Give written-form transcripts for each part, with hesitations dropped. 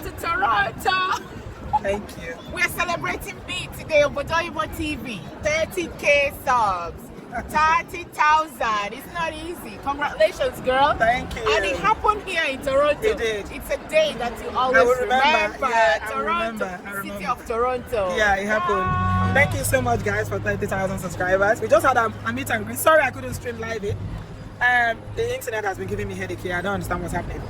to Toronto. Thank you. We're celebrating B today, Obodo Oyinbo TV. 30K subs. 30,000. It's not easy. Congratulations, girl. Thank you. And it happened here in Toronto. It did. It's a day that you always remember. Yeah, Toronto, I remember. city of Toronto. Yeah, it happened. Thank you so much, guys, for 30,000 subscribers. We just had a meet and greet. Sorry I couldn't stream live it. The internet has been giving me headache here. I don't understand what's happening.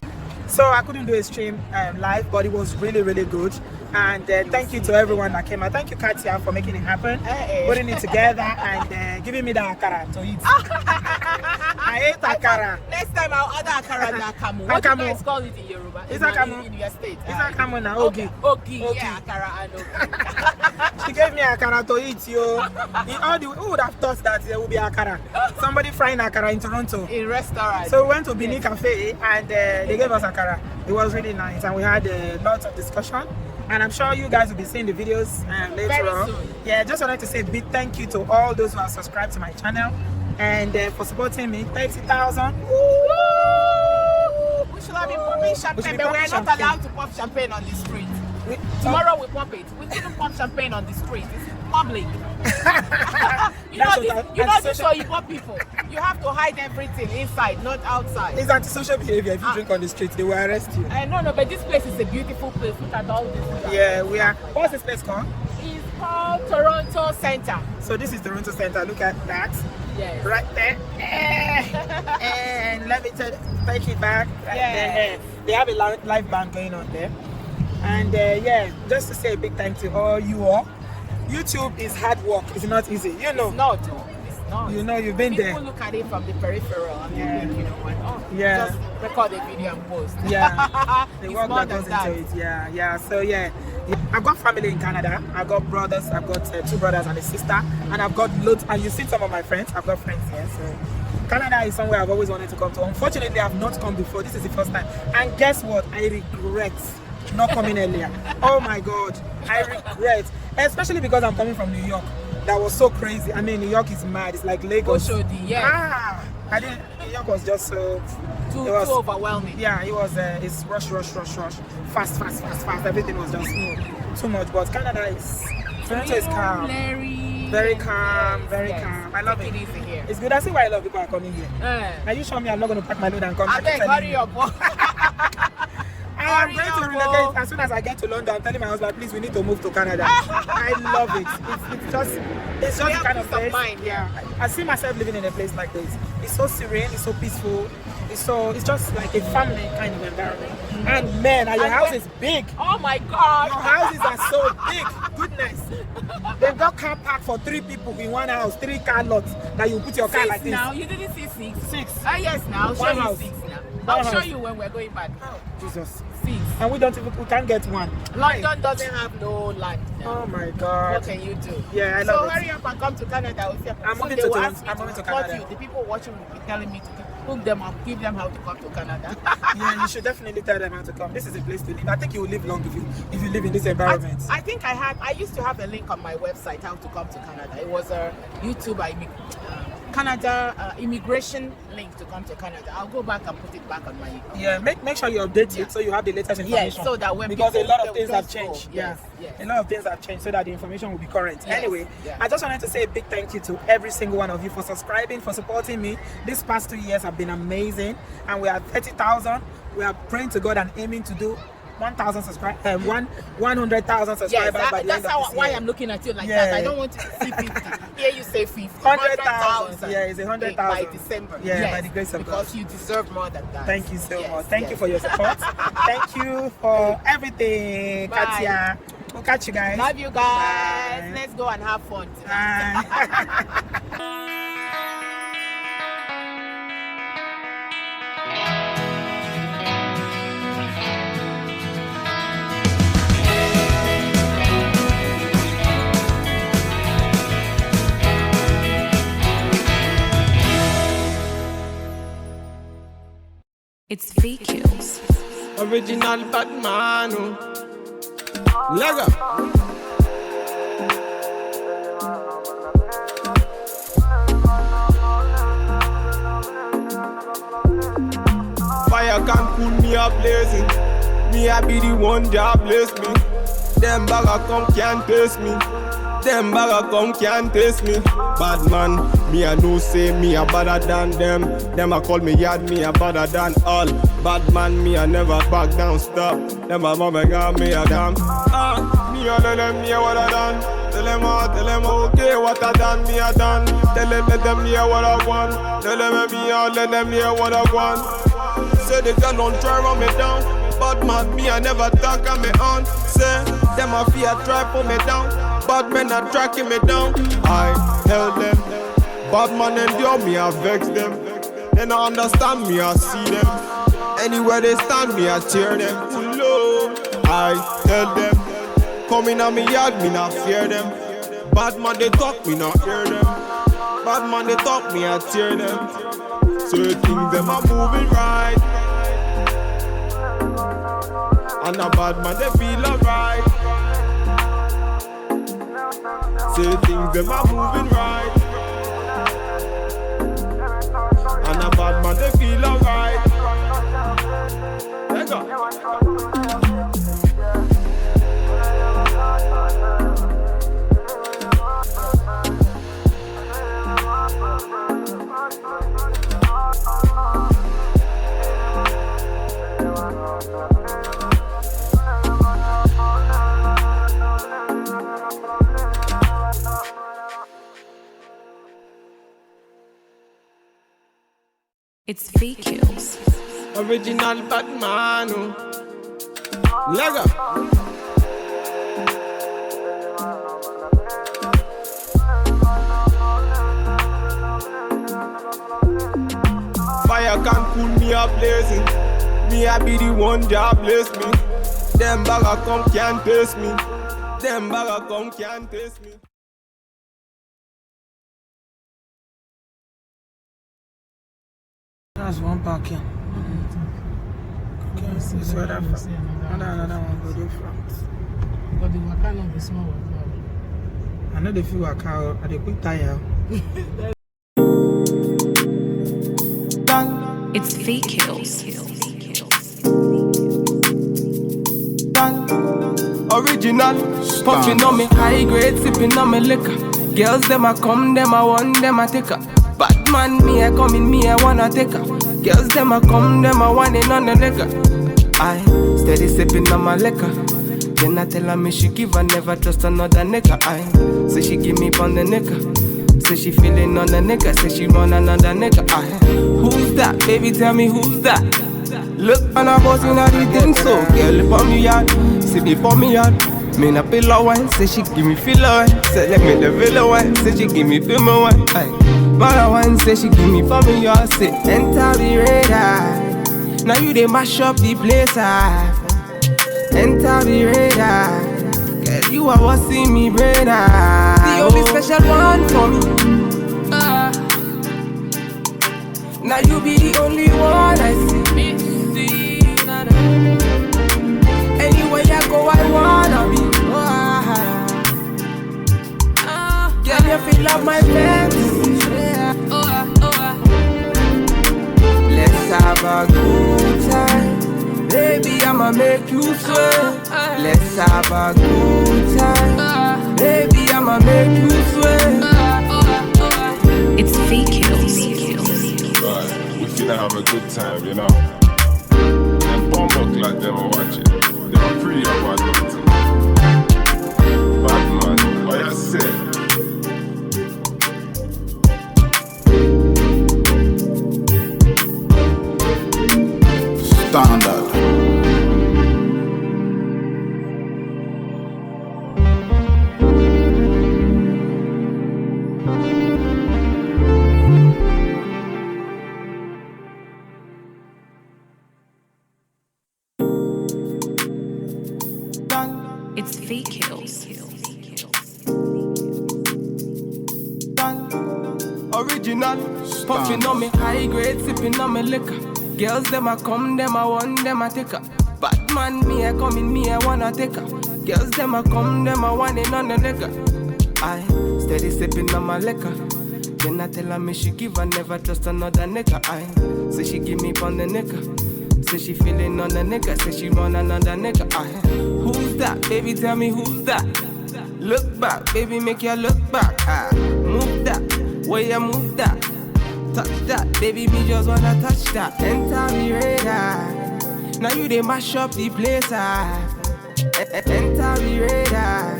So I couldn't do a stream live, but it was really, really good. And thank you to everyone that came out. Thank you, Katia, for making it happen, putting it together, and giving me the akara to eat. I ate akara. Next time I'll order akara and akamu. What do you guys call it in Yoruba? It's akamu. In your state. It's akamu now. Okay. Okay. Yeah, akara and okay. She gave me akara to eat, yo. Who would have thought that there would be akara? Somebody frying akara in Toronto. In restaurant. So we went to Bini Cafe and they gave us akara. It was really nice and we had lots of discussion. And I'm sure you guys will be seeing the videos later on. Soon. Yeah, just wanted to say a big thank you to all those who have subscribed to my channel and for supporting me. 30,000. We should have been popping champagne, but we're not allowed to pop champagne on the street. Tomorrow we pop it. We shouldn't pop champagne on the street. It's public. you know this for Igbo people. You have to hide everything inside, not outside. It's antisocial behavior. If you drink on the street, they will arrest you. No, but this place is a beautiful place. Look at all this. Yeah, we are. What's this place called? It's called Toronto Center. So this is Toronto Center. Look at that. Yes. Right there. And let me take it back. Right there. They have a live band going on there. And yeah, just to say a big thank you to all you all. YouTube is hard work. It's not easy. You know. It's not. It's not. You know, you've been there. People look at it from the peripheral and they think, you know what? Just record a video and post. Yeah. The work that goes into it. Yeah. So yeah. I've got family in Canada. I've got brothers. I've got 2 brothers and a sister. And I've got loads. And you've seen some of my friends. I've got friends here. So Canada is somewhere I've always wanted to come to. Unfortunately, I've not come before. This is the first time. And guess what? I regret not coming earlier. Oh my God. I regret. Especially because I'm coming from New York. That was so crazy. I mean, New York is mad. It's like Lagos. New York was just so too overwhelming. Yeah, it was. It's rush, fast. Everything was just too much. But Canada is. Toronto is calm. Very calm. I love it. Easy here. It's good. I see why a lot of people are coming here. Are you sure me? I'm not going to pack my load and come. I beg, hurry up. I'm going to relocate as soon as I get to London. I'm telling my husband, please, we need to move to Canada. I love it. It's just the kind of place. Yeah, I see myself living in a place like this. It's so serene. It's so peaceful. It's just like a family kind of environment. And man, your house is big. Oh my God! Your houses are so big. Goodness. They've got car park for 3 people in one house, 3 car lots that you put your car like this. Now you didn't see 6. 6. Yes, now I'll show you 6 now. I'll show you when we're going back. Oh, Jesus. 6. And we can't get 1. London doesn't have no land. Oh my God. What can you do? Yeah, I love it. So hurry up and come to Canada. I'm moving to Canada. The people watching will be telling me to hook them up, give them how to come to Canada. Yeah, you should definitely tell them how to come. This is a place to live. I think you will live long if you live in this environment. I think I used to have a link on my website how to come to Canada. It was a YouTube Canada immigration link to come to Canada. I'll go back and put it back on my make sure you update it so you have the latest information. Yes, so that when because a lot of things have changed. Yes. A lot of things have changed so that the information will be current. Yes. Anyway, I just wanted to say a big thank you to every single one of you for subscribing, for supporting me. These past 2 years have been amazing, and we are 30,000. We are praying to God and aiming to do 1,000 subscribers, 100,000 subscribers by the end of this year. Why I'm looking at you like that. I don't want to see 50. Here you say 50. 100,000. Yeah, it's 100,000 by December. Yeah, by the grace of God. Because you deserve more than that. Thank you so much. Thank you for your support. Thank you for everything, Katia. We'll catch you guys. Love you guys. Bye. Let's go and have fun tonight. It's VQs. Original Batman. Lego. Fire can cool me up blazing. Me I be the one job bless me. Them bagger come can't taste me. Them bagger come can't taste me. Bad man, me I know say me a better than them. Them a call me yard, me a better than all. Bad man, me I never back down, stop. Them a mama got me a damn. Me a let them hear what I done. Tell them okay what I done, me a done. Tell them let them hear what I want. Tell them let them hear what I want. Say the girl don't try run me down. Bad man, me I never talk on me on. Say them a fear try pull me down. Bad men are tracking me down. I held them. Bad man endure me, I vex them. They don't understand me, I see them. Anywhere they stand me, I cheer them. Low. I tell them. Coming on me yard, me not fear them. Bad man they talk, me not hear them. Bad man they talk, me I tear them. So you think them are moving right. And a bad man they feel alright. Say things them are moving right. And a bad man they feel alright. Let go. It's VQs. Original Batman. Lega. Fire can cool me up blazing. Me I be the one job bless me. Them bagger come can't taste me. Them bagger come can't taste me. That's one pack here. Okay, so it's where that from. Another one go do front. But the waka no be small waka. I know the few waka, I dey quick tire. It's VQs. Original, puffing on me high grade, sipping on me liquor. Girls them a come, them a want, them a take her. Bad man, me a coming, me a wanna take her. Girls them a come, them a want it on the liquor. I steady sipping on my liquor. Then I tell her me she give her never trust another nigga. I say she give me pon the nigga. Say she feeling on the nigga. Say she want another nigga. I who's that? Baby, tell me who's that? Look on her boss in a the thing so girl for me yard. See before me yard. Me na pillow wine. Say she give me filler wine. Say let me the villa wine. Say she give me film wine. Aye. Mother one say she give me for me yard. Say enter the radar. Now you they mash up the place. Enter the radar. Girl, you are what see me brain. The only special one for me. Now you be the only one I see. Anywhere I go, I wanna be. Girl, you feel like my fantasy. Let's have a good time. Baby, I'ma make you sweat. Let's have a good time. Baby, I'ma make you sweat. It's VQs. Right, we finna have a good time, you know. Them bomb buck like them are watching. They are pretty about it. Bad man, what you say? Standard. It's VQs. Original, puffing on me high grade, sipping on me liquor. Girls them a come, them a want, them a take her. Bad man, me a coming, me a wanna take her. Girls them a come, them a want it on the nigga. I steady sipping on my liquor. Then I tell her me she give her never trust another nigga. I say she give me pon the nigga. Say she feeling on the nigga, say she want another nigga. Who's that? Baby, tell me who's that? Look back, baby, make you look back. Move that, where you move that? Touch that, baby, me just wanna touch that. Enter me radar. Now you they mash up the place. Enter me radar.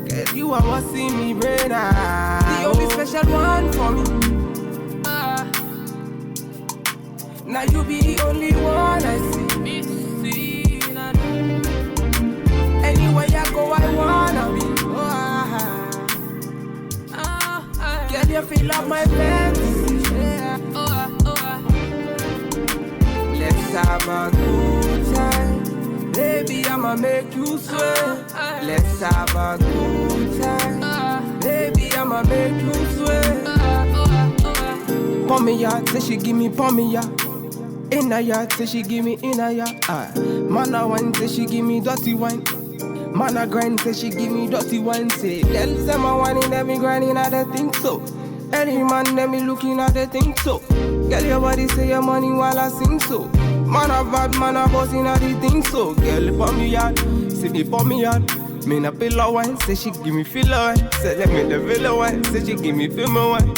Cause you are what's in me brain. The only special one for me. Now you be the only one I see. Anywhere I go, I wanna be. Girl, you feel like my fantasy. Let's have a good time. Baby, I'ma make you sweat. Let's have a good time. Baby, I'ma make you sweat. Pour me out, say she give me, pour me out. In a yard, say she give me in a yard. Man a wine, say she give me dirty wine. Man a grind, say she give me dirty wine. Say, girl, say my wine in them, me grinding at the thing so. Any man, them me looking at the thing so. Girl, your body say your money while I sing so. Man a bad, man a bossing at the thing so. Girl, pour me out, say me pour me out. Me na pillow wine, say she give me filler wine. Say let me the villa wine, say she give me film wine.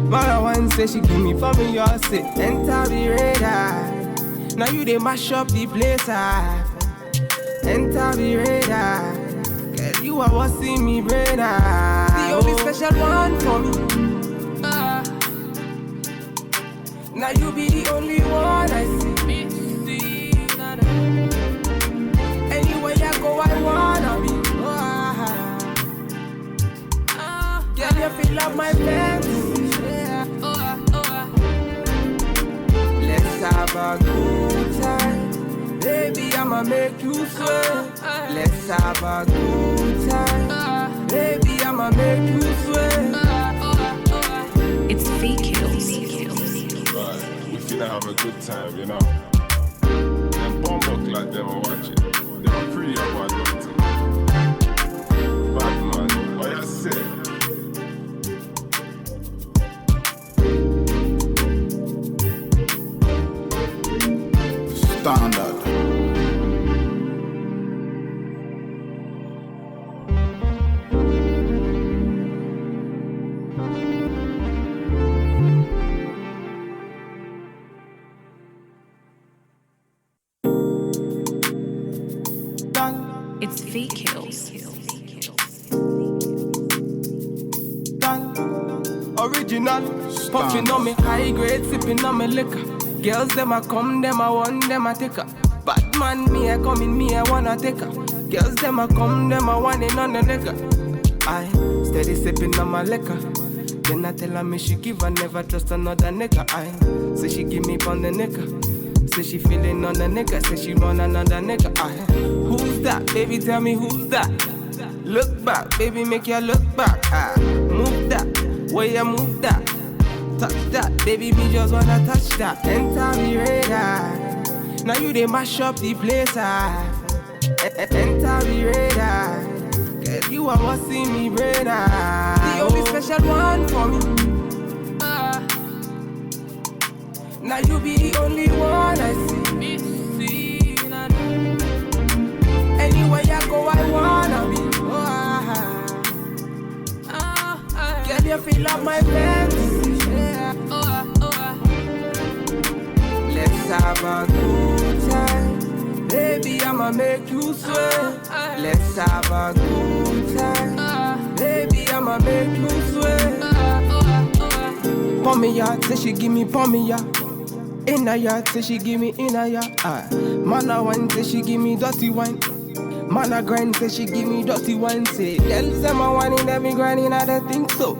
Man a wine, say she give me for me, y'all say enter the radar. Now you they mash up the place. Enter the radar. Cause you are what's in me brain. The only special one for me. Now you be the only one I see. Anywhere I go, I wanna be. Girl, you feel like my fantasy. Let's have a good time. Baby, I'ma make you sweat. Let's have a good time. Baby, I'ma make you sweat. It's fake kills. Right, we finna have a good time, you know. Them bomb like them are watching. They are pretty about that. Bad man, what you say? Standard. It's fake kills. Original, puffing on me high grade, sipping on me liquor. Girls them a come, them a want, them a take her. Bad man, me a come in, me a wanna take her. Girls them a come, them a want it on the liquor. I steady sipping on my liquor. Then I tell her me she give her, never trust another nigga. I say she give me on the nigga. Say she feeling on the nigga, say she want another nigga. I who's that? Baby, tell me who's that? Look back, baby, make you look back. Move that, where you move that? Touch that, baby, me just wanna touch that. Enter me radar. Now you they mash up the place. Enter me radar. Cause you are what's in me brain. The only special one for me. Now you be the only one I see. Anywhere I go, I wanna be. Girl, you feel like my fantasy. Let's have a good time. Baby, I'ma make you sweat. Let's have a good time. Baby, I'ma make you sweat. Pour me out, say she give me, pour me out. In a yard, say she give me in a yard. Man a wine, say she give me dirty wine. Man a grind, say she give me dirty wine. Say, girl, say my wine in them, me grinding at the thing so.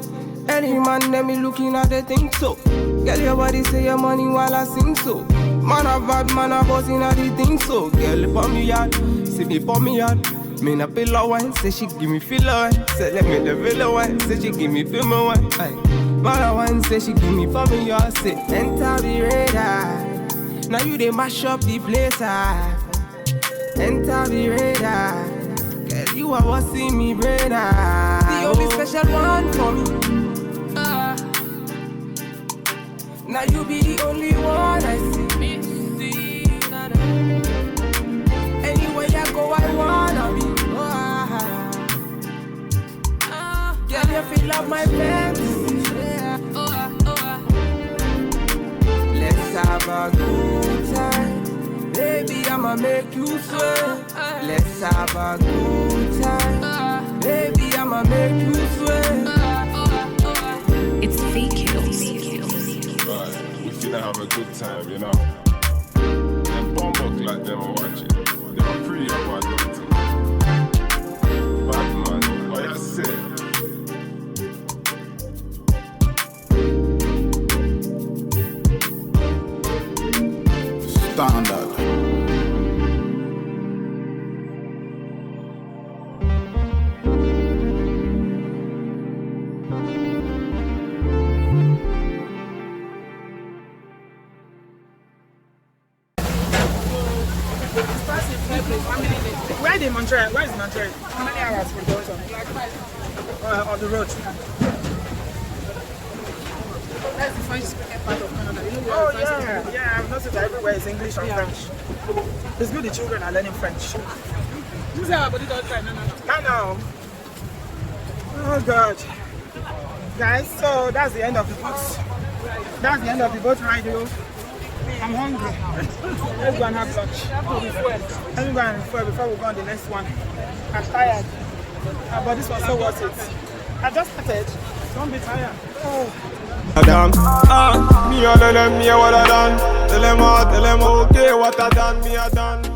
Any man, them me looking at the thing so. Girl, your body say your money while I sing so. Man a bad, man a bossing at the thing so. Girl, pour me out, say me pour me out. Me na pillow wine, say she give me filler wine. Say let me the villa wine, say she give me film wine. Man a wine, say she give me for me, y'all say enter the radar. Now you they mash up the place. Enter the radar. Cause you are what's in me brain. The only special one for me. Now you be the only one I see. I'ma make you sweat. Let's have a good time. Baby, I'ma make you sweat. It's Fakios. Right, we finna have a good time, you know. Them bumbuck like them are watching. They are pretty about it. Bad man, what you say? Standard. Where is Montreal? Where is Montreal? How many hours from Johnson? On the road. That's the French part of Canada. You know Oh yeah, yeah. I've noticed that everywhere is English and French. It's good the children are learning French. You say our body don't try. No. I know. Oh God, guys. So that's the end of the boat. That's the end of the boat ride, yo. I'm hungry. Let's go and have lunch. Let me go and refuel before we go on the next one. I'm tired. But this was so worth it. I just started. Don't be tired. Oh. Me a tell them me a what I done. Tell them okay what I done, me a done.